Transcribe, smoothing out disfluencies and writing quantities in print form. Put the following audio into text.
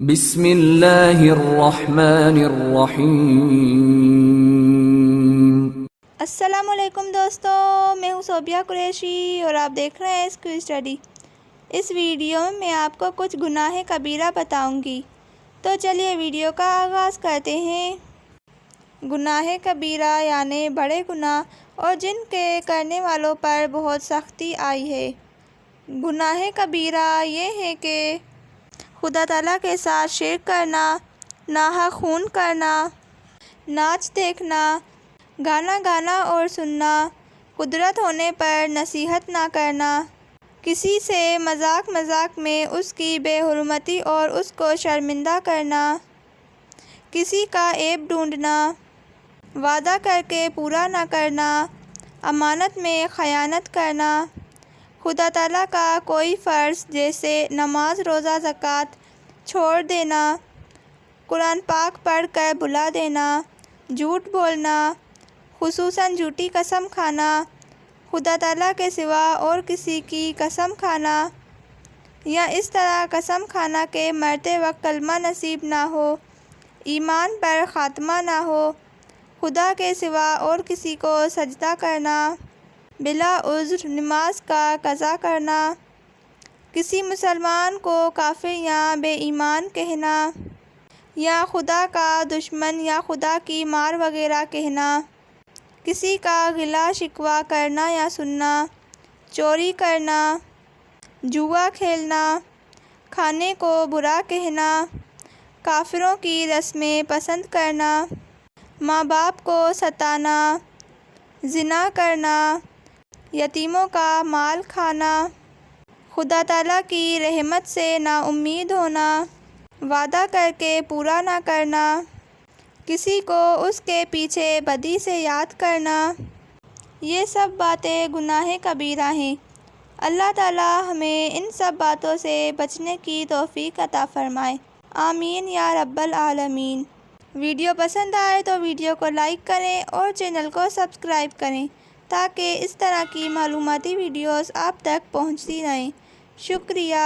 بسم اللہ الرحمن الرحیم۔ السلام علیکم دوستو، میں ہوں صوبیہ قریشی اور آپ دیکھ رہے ہیں اسکول اسٹڈی۔ اس ویڈیو میں میں آپ کو کچھ گناہ کبیرہ بتاؤں گی، تو چلیے ویڈیو کا آغاز کرتے ہیں۔ گناہ کبیرہ یعنی بڑے گناہ اور جن کے کرنے والوں پر بہت سختی آئی ہے۔ گناہ کبیرہ یہ ہے کہ خدا تعالیٰ کے ساتھ شرک کرنا، ناحق خون کرنا، ناچ دیکھنا، گانا گانا اور سننا، قدرت ہونے پر نصیحت نہ کرنا، کسی سے مذاق میں اس کی بے حرمتی اور اس کو شرمندہ کرنا، کسی کا عیب ڈھونڈنا، وعدہ کر کے پورا نہ کرنا، امانت میں خیانت کرنا، خدا تعالیٰ کا کوئی فرض جیسے نماز، روزہ، زکوٰۃ چھوڑ دینا، قرآن پاک پڑھ کر بھلا دینا، جھوٹ بولنا، خصوصاً جھوٹی قسم کھانا، خدا تعالیٰ کے سوا اور کسی کی قسم کھانا یا اس طرح قسم کھانا کہ مرتے وقت کلمہ نصیب نہ ہو، ایمان پر خاتمہ نہ ہو، خدا کے سوا اور کسی کو سجدہ کرنا، بلا عذر نماز کا قضا کرنا، کسی مسلمان کو کافر یا بے ایمان کہنا یا خدا کا دشمن یا خدا کی مار وغیرہ کہنا، کسی کا گلہ شکوہ کرنا یا سننا، چوری کرنا، جوا کھیلنا، کھانے کو برا کہنا، کافروں کی رسمیں پسند کرنا، ماں باپ کو ستانا، زنا کرنا، یتیموں کا مال کھانا، خدا تعالیٰ کی رحمت سے نا امید ہونا، وعدہ کر کے پورا نہ کرنا، کسی کو اس کے پیچھے بدی سے یاد کرنا، یہ سب باتیں گناہ کبیرہ ہیں۔ اللہ تعالیٰ ہمیں ان سب باتوں سے بچنے کی توفیق عطا فرمائے، آمین یا رب العالمین۔ ویڈیو پسند آئے تو ویڈیو کو لائک کریں اور چینل کو سبسکرائب کریں تاکہ اس طرح کی معلوماتی ویڈیوز آپ تک پہنچتی رہیں۔ شکریہ۔